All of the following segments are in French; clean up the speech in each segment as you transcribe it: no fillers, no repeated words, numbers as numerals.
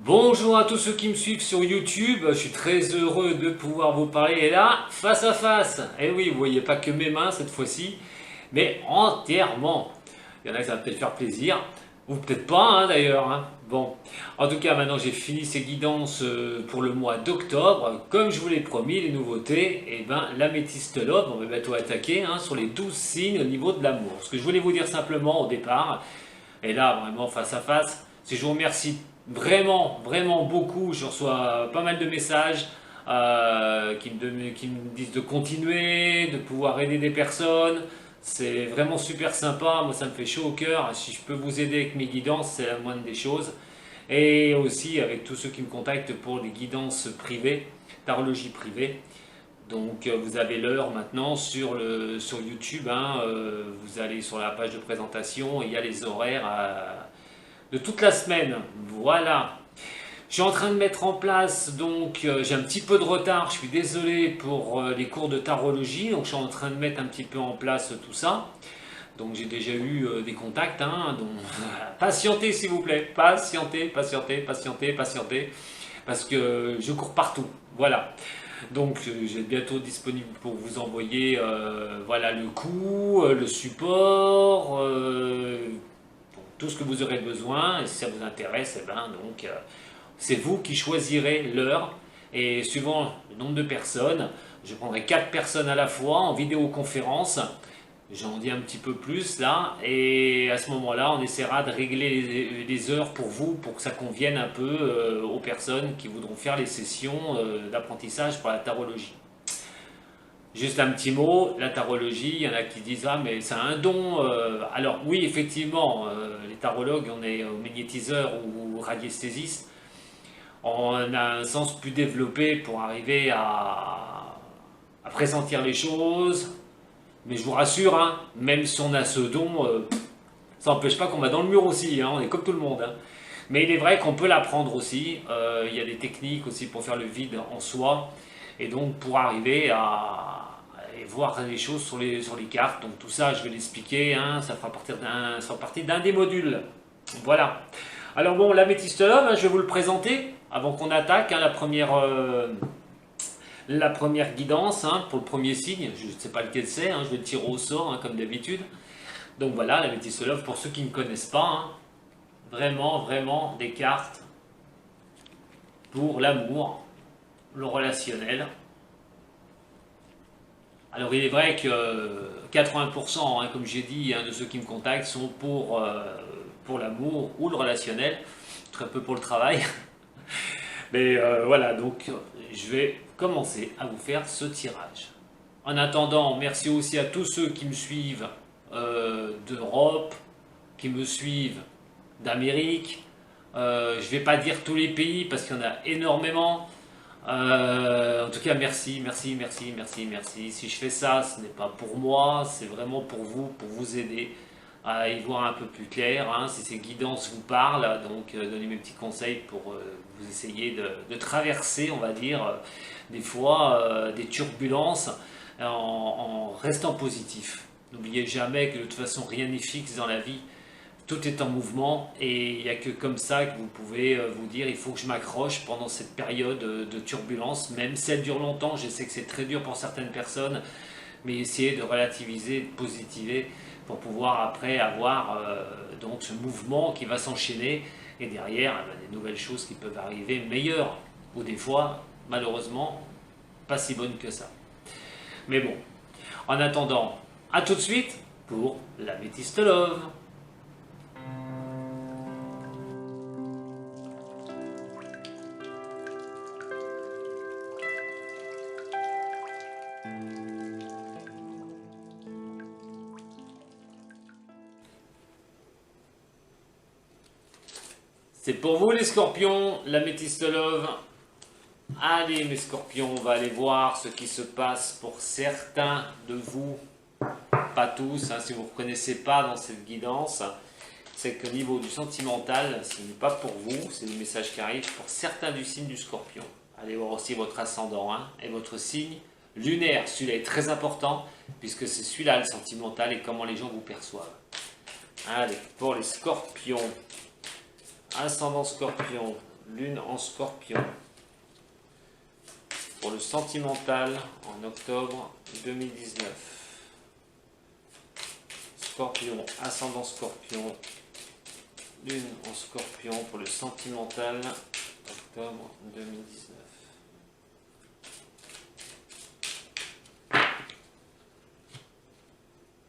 Bonjour à tous ceux qui me suivent sur YouTube, je suis très heureux de pouvoir vous parler, et là, face à face. Et oui, vous voyez pas que mes mains cette fois-ci, mais entièrement. Il y en a qui ça va peut-être faire plaisir, ou peut-être pas d'ailleurs. Bon, en tout cas maintenant j'ai fini ces guidances pour le mois d'octobre. Comme je vous l'ai promis, les nouveautés, et ben l'améthyste love, on va bientôt attaquer sur les 12 signes au niveau de l'amour. Ce que je voulais vous dire simplement au départ, et là vraiment face à face, c'est je vous remercie vraiment beaucoup. Je reçois pas mal de messages qui me disent de continuer, de pouvoir aider des personnes. C'est vraiment super sympa, moi ça me fait chaud au cœur. Si je peux vous aider avec mes guidances, c'est la moindre des choses. Et aussi avec tous ceux qui me contactent pour les guidances privées, tarologie privée. Donc vous avez l'heure maintenant sur YouTube, vous allez sur la page de présentation, il y a les horaires de toute la semaine. Voilà. Je suis en train de mettre en place, donc j'ai un petit peu de retard, je suis désolé pour les cours de tarologie, donc je suis en train de mettre un petit peu en place tout ça. Donc j'ai déjà eu des contacts, donc patientez s'il vous plaît, patientez, parce que je cours partout, voilà. Donc j'ai bientôt disponible pour vous envoyer voilà, le coût, le support, tout ce que vous aurez besoin. Et si ça vous intéresse, c'est vous qui choisirez l'heure. Et suivant le nombre de personnes, je prendrai 4 personnes à la fois en vidéoconférence. J'en dis un petit peu plus là, et à ce moment-là, on essaiera de régler les heures pour vous, pour que ça convienne un peu aux personnes qui voudront faire les sessions d'apprentissage pour la tarologie. Juste un petit mot, la tarologie, il y en a qui disent ah mais c'est un don. Alors oui effectivement, les tarologues, on est magnétiseurs ou radiesthésistes, on a un sens plus développé pour arriver à pressentir les choses. Mais je vous rassure, même si on a ce don, ça n'empêche pas qu'on va dans le mur aussi, on est comme tout le monde. Mais il est vrai qu'on peut l'apprendre aussi, il y a des techniques aussi pour faire le vide en soi, et donc pour arriver à voir les choses sur les cartes. Donc tout ça, je vais l'expliquer, ça fera partie d'un des modules. Voilà. Alors bon, l'améthyste love, je vais vous le présenter avant qu'on attaque la première guidance pour le premier signe. Je ne sais pas lequel c'est, je vais le tirer au sort comme d'habitude. Donc voilà, l'améthyste love, pour ceux qui ne connaissent pas, vraiment des cartes pour l'amour, le relationnel. Alors il est vrai que 80%, comme j'ai dit, de ceux qui me contactent sont pour l'amour ou le relationnel, très peu pour le travail. Mais voilà, donc je vais commencer à vous faire ce tirage. En attendant, merci aussi à tous ceux qui me suivent d'Europe, qui me suivent d'Amérique. Je ne vais pas dire tous les pays parce qu'il y en a énormément. En tout cas, merci. Si je fais ça, ce n'est pas pour moi, c'est vraiment pour vous aider à y voir un peu plus clair. Si ces guidances vous parlent, donc donnez mes petits conseils pour vous essayer de traverser, on va dire, des fois des turbulences en restant positif. N'oubliez jamais que de toute façon, rien n'est fixe dans la vie. Tout est en mouvement et il n'y a que comme ça que vous pouvez vous dire il faut que je m'accroche pendant cette période de turbulence, même si elle dure longtemps. Je sais que c'est très dur pour certaines personnes, mais essayez de relativiser, de positiver pour pouvoir après avoir donc ce mouvement qui va s'enchaîner et derrière des nouvelles choses qui peuvent arriver meilleures ou des fois malheureusement pas si bonnes que ça. Mais bon, en attendant, à tout de suite pour l'améthyste love. C'est pour vous les scorpions, l'améthyste love. Allez mes scorpions, on va aller voir ce qui se passe pour certains de vous, pas tous, si vous ne reconnaissez pas dans cette guidance, c'est qu'au niveau du sentimental, ce n'est pas pour vous, c'est des messages qui arrivent pour certains du signe du scorpion. Allez voir aussi votre ascendant et votre signe lunaire, celui-là est très important puisque c'est celui-là le sentimental et comment les gens vous perçoivent. Allez, pour les scorpions. Ascendant scorpion, lune en scorpion. Pour le sentimental en octobre 2019. Scorpion, ascendant scorpion, lune en scorpion pour le sentimental octobre 2019.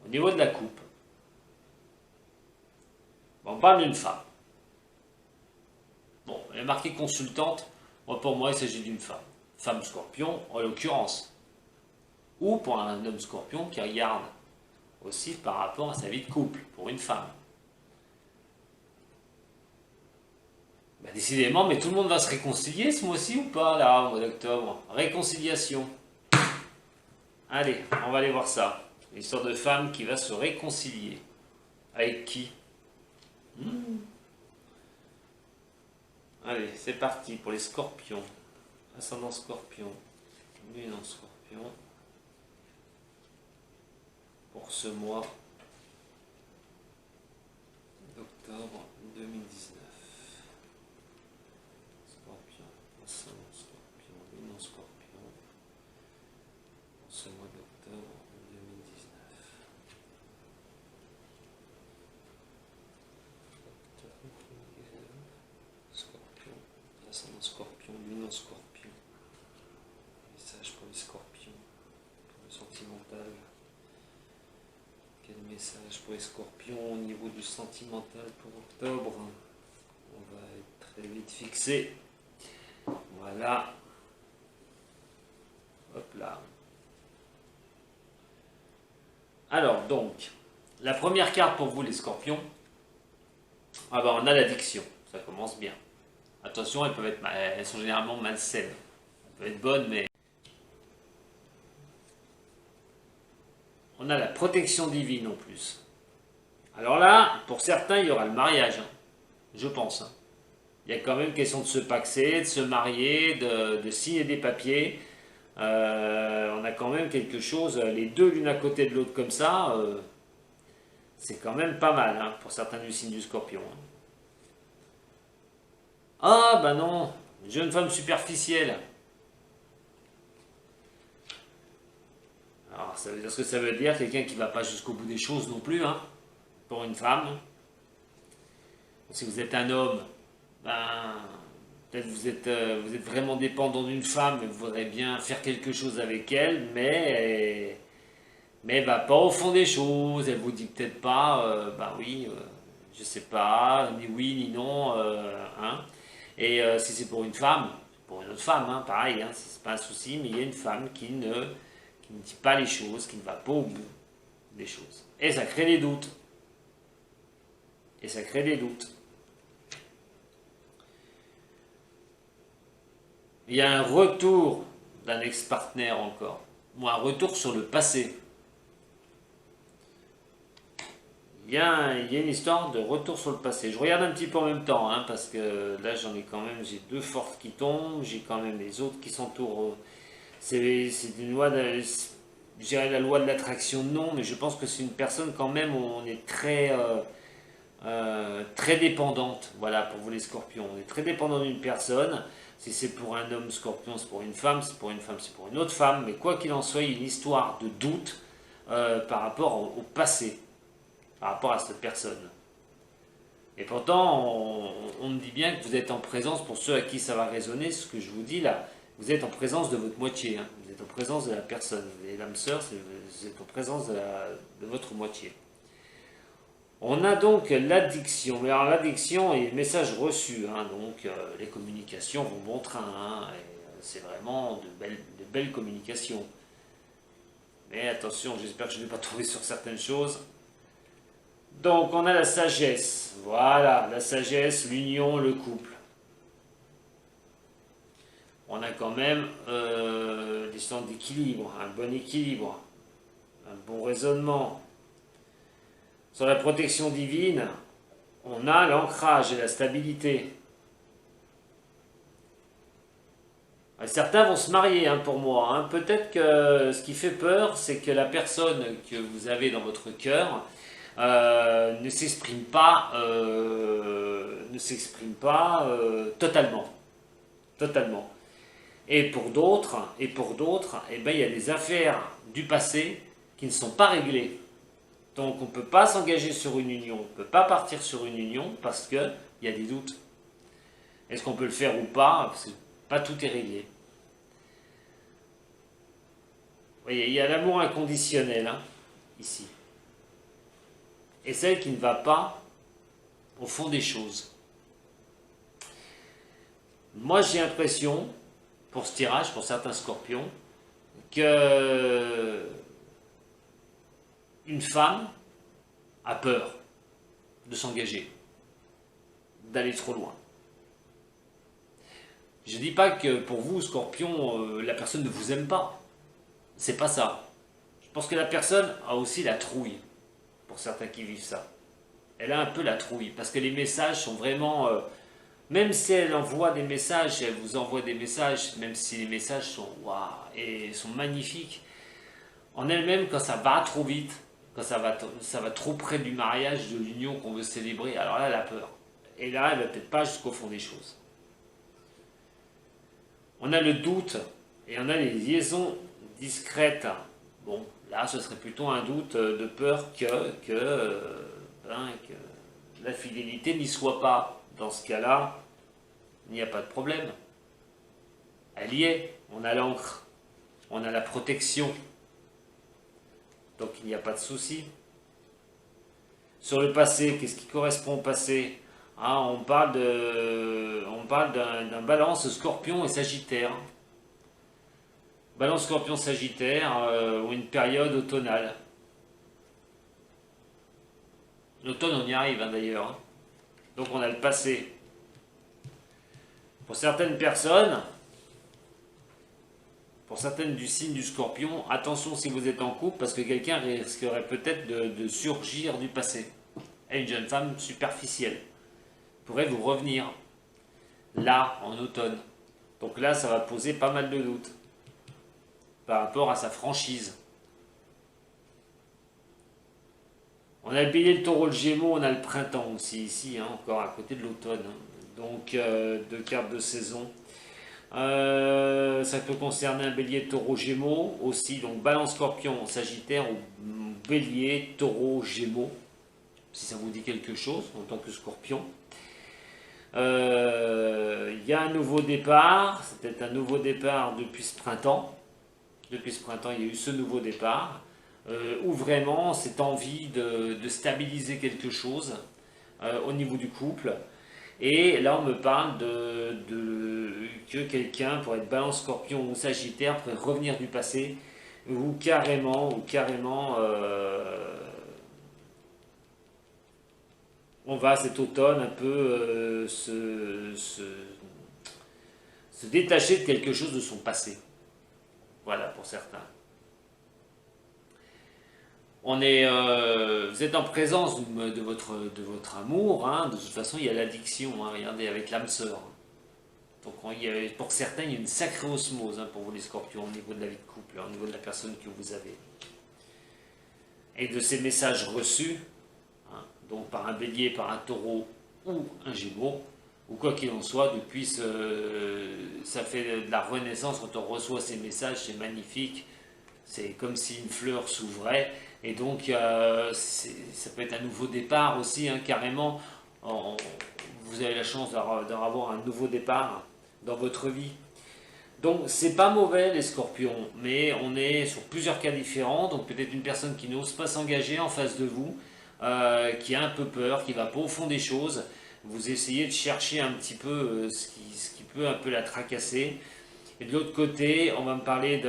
Au niveau de la coupe, on parle d'une femme. Bon, elle est marquée consultante. Moi, pour moi, il s'agit d'une femme. Femme scorpion, en l'occurrence. Ou pour un homme scorpion qui regarde aussi par rapport à sa vie de couple, pour une femme. Bah, décidément, mais tout le monde va se réconcilier ce mois-ci ou pas, là, au mois d'octobre? Réconciliation. Allez, on va aller voir ça. Une histoire de femme qui va se réconcilier. Avec qui? Allez, c'est parti pour les scorpions. Ascendant scorpion, lune en scorpion. Pour ce mois d'octobre 2019. Scorpion, ascendant scorpion, lune en scorpion. Pour ce mois d'octobre 2019. Scorpion, ascendant scorpion, lune en scorpion. Message pour les scorpions, pour le sentimental. Quel message pour les scorpions au niveau du sentimental pour octobre? On va être très vite fixé. Voilà. Hop là. Alors donc, la première carte pour vous les scorpions, ah ben on a l'addiction, ça commence bien. Attention, elles sont généralement malsaines. Elles peuvent être bonnes, mais... On a la protection divine en plus. Alors là, pour certains, il y aura le mariage, hein, je pense. Hein. Il y a quand même question de se paxer, de se marier, de signer des papiers. On a quand même quelque chose, les deux l'une à côté de l'autre comme ça, c'est quand même pas mal hein, pour certains du signe du scorpion. Hein. Ah bah non, une jeune femme superficielle. Alors, ça veut dire ce que ça veut dire, quelqu'un qui ne va pas jusqu'au bout des choses non plus, hein, pour une femme. Si vous êtes un homme, ben, peut-être vous êtes vraiment dépendant d'une femme et vous voudrez bien faire quelque chose avec elle, mais va pas au fond des choses. Elle vous dit peut-être pas, ben oui, je sais pas, ni oui ni non, hein. Et si c'est pour une femme, pour une autre femme, hein, pareil, hein, c'est pas un souci, mais il y a une femme qui ne dit pas les choses, qui ne va pas au bout des choses. Et ça crée des doutes. Et ça crée des doutes. Il y a un retour d'un ex-partenaire encore, ou un retour sur le passé. Il y a une histoire de retour sur le passé. Je regarde un petit peu en même temps, hein, parce que là j'en ai quand même, j'ai deux forces qui tombent, j'ai quand même les autres qui s'entourent. C'est une loi de... Je dirais la loi de l'attraction, non, mais je pense que c'est une personne quand même où on est très dépendante. Voilà, pour vous les scorpions. On est très dépendant d'une personne. Si c'est pour un homme scorpion, c'est pour une femme. Si c'est pour une femme, c'est pour une autre femme. Mais quoi qu'il en soit, il y a une histoire de doute par rapport au passé, par rapport à cette personne. Et pourtant, on me dit bien que vous êtes en présence, pour ceux à qui ça va résonner, ce que je vous dis là, vous êtes en présence de votre moitié, hein. Vous êtes en présence de la personne. Et l'âme sœur, vous êtes en présence de votre moitié. On a donc l'addiction. Mais alors l'addiction et les messages reçus, hein, donc les communications vont bon train. Hein, c'est vraiment de belles communications. Mais attention, j'espère que je ne vais pas tomber sur certaines choses. Donc on a la sagesse. Voilà, la sagesse, l'union, le couple. On a quand même l'histoire d'équilibre, un bon équilibre, un bon raisonnement. Sur la protection divine, on a l'ancrage et la stabilité. Certains vont se marier, hein, pour moi. Hein. Peut-être que ce qui fait peur, c'est que la personne que vous avez dans votre cœur ne s'exprime pas, totalement. Totalement. Et pour d'autres, eh ben, il y a des affaires du passé qui ne sont pas réglées. Donc on ne peut pas s'engager sur une union, on ne peut pas partir sur une union parce qu'il y a des doutes. Est-ce qu'on peut le faire ou pas? Parce que pas tout est réglé. Vous voyez, il y a l'amour inconditionnel, hein, ici. Et celle qui ne va pas au fond des choses. Moi j'ai l'impression, pour ce tirage, pour certains scorpions, que une femme a peur de s'engager, d'aller trop loin. Je ne dis pas que pour vous, Scorpion, la personne ne vous aime pas. C'est pas ça. Je pense que la personne a aussi la trouille, pour certains qui vivent ça. Elle a un peu la trouille, parce que les messages sont vraiment... même si elle envoie des messages, elle vous envoie des messages, même si les messages sont waouh, et sont magnifiques, en elle-même, quand ça va trop vite, quand ça va trop près du mariage, de l'union qu'on veut célébrer, alors là, elle a peur. Et là, elle va peut-être pas jusqu'au fond des choses. On a le doute, et on a les liaisons discrètes. Bon, là, ce serait plutôt un doute de peur que la fidélité n'y soit pas. Dans ce cas-là, il n'y a pas de problème. Elle y est, on a l'encre, on a la protection. Donc il n'y a pas de souci. Sur le passé, qu'est-ce qui correspond au passé? On parle d'un balance scorpion et sagittaire. Balance scorpion sagittaire ou une période automnale. L'automne, on y arrive d'ailleurs. Hein. Donc on a le passé. Pour certaines personnes, pour certaines du signe du scorpion, attention si vous êtes en couple parce que quelqu'un risquerait peut-être de surgir du passé. Et une jeune femme superficielle pourrait vous revenir là en automne. Donc là ça va poser pas mal de doutes par rapport à sa franchise. On a le bélier, le taureau, le gémeaux, on a le printemps aussi ici, hein, encore à côté de l'automne. Hein. Donc deux cartes de saison. Ça peut concerner un bélier, taureau, gémeaux aussi, donc balance, scorpion, sagittaire ou bélier, taureau, gémeaux, si ça vous dit quelque chose en tant que scorpion. Il y a un nouveau départ, c'est peut-être un nouveau départ depuis ce printemps. Depuis ce printemps, il y a eu ce nouveau départ, où vraiment cette envie de stabiliser quelque chose au niveau du couple. Et là, on me parle que quelqu'un, pour être balance, scorpion ou sagittaire, pourrait revenir du passé, ou carrément on va cet automne un peu se détacher de quelque chose de son passé. Voilà, pour certains. Vous êtes en présence de votre amour, hein. De toute façon il y a l'addiction, hein. Regardez avec l'âme sœur. Donc pour certains il y a une sacrée osmose, hein, pour vous les scorpions au niveau de la vie de couple, hein, au niveau de la personne que vous avez. Et de ces messages reçus, hein, donc par un bélier, par un taureau ou un gémeaux, ou quoi qu'il en soit, depuis ça fait de la renaissance quand on reçoit ces messages, c'est magnifique, c'est comme si une fleur s'ouvrait. Et donc, ça peut être un nouveau départ aussi, hein, carrément. Vous avez la chance d'avoir un nouveau départ dans votre vie. Donc, c'est pas mauvais les scorpions, mais on est sur plusieurs cas différents. Donc, peut-être une personne qui n'ose pas s'engager en face de vous, qui a un peu peur, qui va pas au fond des choses. Vous essayez de chercher un petit peu ce qui peut un peu la tracasser. Et de l'autre côté, on va me parler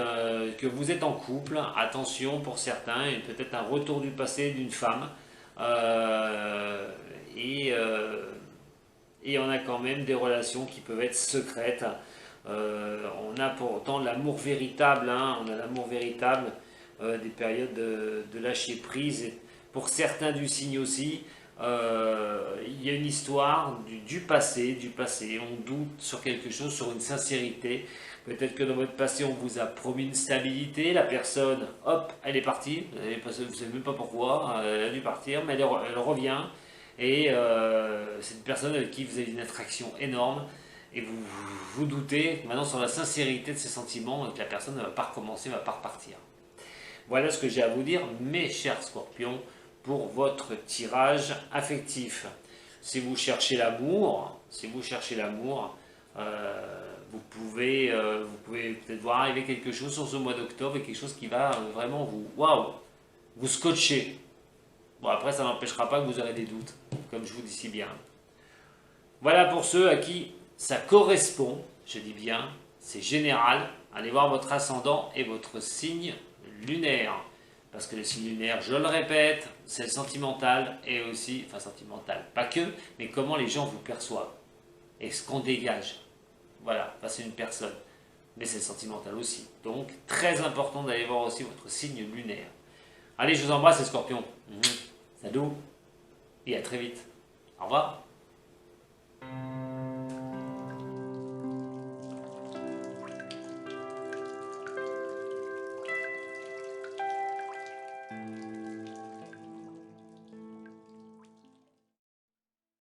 que vous êtes en couple, attention pour certains, et peut-être un retour du passé d'une femme. Et on a quand même des relations qui peuvent être secrètes. On a pourtant l'amour véritable, hein, on a l'amour véritable, des périodes de lâcher prise. Et pour certains du signe aussi, il y a une histoire du passé, on doute sur quelque chose, sur une sincérité. Peut-être que dans votre passé, on vous a promis une stabilité, la personne, hop, elle est partie, vous ne savez même pas pourquoi, elle a dû partir, mais elle revient, et c'est une personne avec qui vous avez une attraction énorme, et vous doutez maintenant sur la sincérité de ses sentiments, et que la personne ne va pas recommencer, ne va pas repartir. Voilà ce que j'ai à vous dire, mes chers scorpions, pour votre tirage affectif. Si vous cherchez l'amour, vous pouvez peut-être voir arriver quelque chose sur ce mois d'octobre, et quelque chose qui va vraiment vous scotcher. Bon, après, ça n'empêchera pas que vous aurez des doutes, comme je vous dis si bien. Voilà pour ceux à qui ça correspond, je dis bien, c'est général. Allez voir votre ascendant et votre signe lunaire. Parce que le signe lunaire, je le répète, c'est le sentimental et aussi, enfin sentimental, pas que, mais comment les gens vous perçoivent et ce qu'on dégage. Voilà, c'est une personne. Mais c'est sentimental aussi. Donc, très important d'aller voir aussi votre signe lunaire. Allez, je vous embrasse les scorpions. Salut et à très vite. Au revoir.